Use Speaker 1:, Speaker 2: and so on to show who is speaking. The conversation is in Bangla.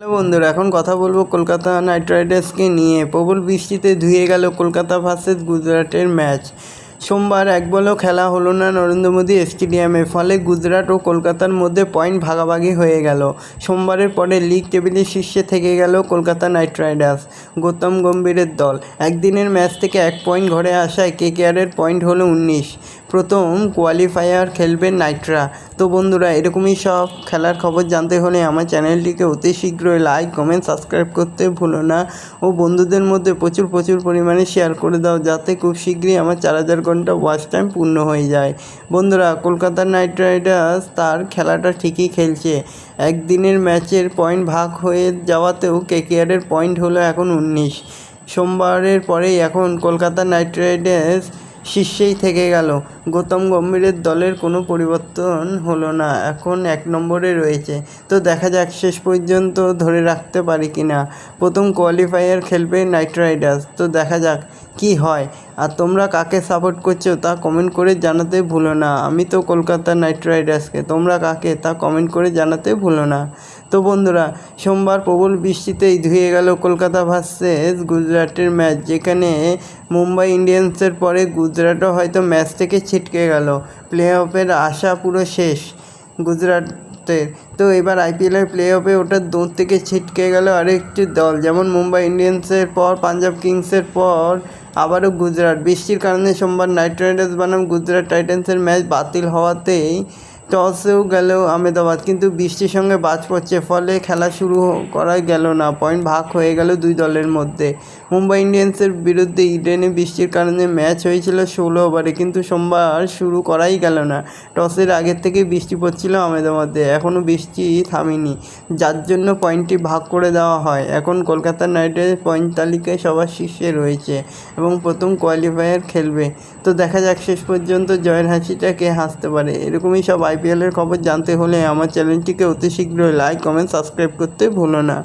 Speaker 1: হ্যালো বন্ধুরা, এখন কথা বলবো কলকাতা নাইট রাইডার্সকে নিয়ে। প্রবল বৃষ্টিতে ধুয়ে গেল কলকাতা ভার্সেস গুজরাটের ম্যাচ। সোমবার এক বলেও খেলা হলো না নরেন্দ্র মোদী স্টেডিয়ামে, ফলে গুজরাট ও কলকাতার মধ্যে পয়েন্ট ভাগাভাগি হয়ে গেল। সোমবারের পরে লিগ টেবিলের শীর্ষে থেকে গেল কলকাতা নাইট রাইডার্স, গৌতম গম্ভীরের দল। একদিনের ম্যাচ থেকে 1 পয়েন্ট ঘরে আসায় কেকেআরের পয়েন্ট হলো 19। প্রথম কোয়ালিফায়ার খেলবে নাইটরা। তো বন্ধুরা, এরকমই সব খেলার খবর জানতে হলে আমার চ্যানেলটিকে অতি শীঘ্রই লাইক, কমেন্ট, সাবস্ক্রাইব করতে ভুলো না ও বন্ধুদের মধ্যে প্রচুর পরিমাণে শেয়ার করে দাও, যাতে খুব শীঘ্রই আমার 4000 ঘন্টা ওয়াচ টাইম পূর্ণ হয়ে যায়। বন্ধুরা, কলকাতা নাইট রাইডার্স তার খেলাটা ঠিকই খেলছে। একদিনের ম্যাচের পয়েন্ট ভাগ হয়ে যাওয়াতেও কেকেআরের পয়েন্ট হলো এখন 19। সোমবারের পরেই এখন কলকাতা নাইট রাইডার্স শীর্ষেই থেকে গেল। গৌতম গম্ভীরের দলের কোনো পরিবর্তন হলো না, এখন 1 নম্বরে রয়েছে। তো দেখা যাক শেষ পর্যন্ত ধরে রাখতে পারি কি না। প্রথম কোয়ালিফায়ার খেলবে নাইট রাইডার্স, তো দেখা যাক কি হয়। আর তোমরা কাকে সাপোর্ট করছো তা কমেন্ট করে জানাতে ভুলো না। আমি তো কলকাতা নাইট রাইডার্সকে, তোমরা কাকে তা কমেন্ট করে জানাতে ভুলো না। তো বন্ধুরা, সোমবার প্রবল বৃষ্টিতেই ধুয়ে গেল কলকাতা ভার্সেস গুজরাটের ম্যাচ, যেখানে মুম্বাই ইন্ডিয়ান্সের পরে গুজরাটও হয়তো ম্যাচ থেকে ছিটকে গেল। প্লে অফের আশা পুরো শেষ গুজরাটের। তো এবার আইপিএলের প্লে অফে ওটার দৌড় থেকে ছিটকে গেল আরেকটি দল, যেমন মুম্বাই ইন্ডিয়ান্সের পর পাঞ্জাব কিংসের পর আবারও গুজরাট। বৃষ্টির কারণে সোমবার নাইট রাইডার্স বনাম গুজরাট টাইটান্সের ম্যাচ বাতিল হওয়াতেই টসেও গেল আহমেদাবাদ, কিন্তু বৃষ্টির সঙ্গে বাজ পড়ছে, ফলে খেলা শুরু করাই গেল না। পয়েন্ট ভাগ হয়ে গেল দুই দলের মধ্যে। মুম্বাই ইন্ডিয়ান্সের বিরুদ্ধে ইডেনে বৃষ্টির কারণে ম্যাচ হয়েছিল 16 ওভারে, কিন্তু সোমবার শুরু করাই গেল না। টসের আগের থেকেই বৃষ্টি পড়ছিল আহমেদাবাদে, এখনও বৃষ্টি থামেনি, যার জন্য পয়েন্টটি ভাগ করে দেওয়া হয়। এখন কলকাতা নাইট রাইডার্স পয়েন্ট তালিকায় সবার শীর্ষে রয়েছে এবং প্রথম কোয়ালিফায়ার খেলবে। তো দেখা যাক শেষ পর্যন্ত জয়ের হাসিটা কে হাসতে পারে। এরকমই সব আইপিএলের খবর জানতে হলে আমার চ্যানেলটিকে অতি শীঘ্রই লাইক, কমেন্ট, সাবস্ক্রাইব করতে ভুলো না।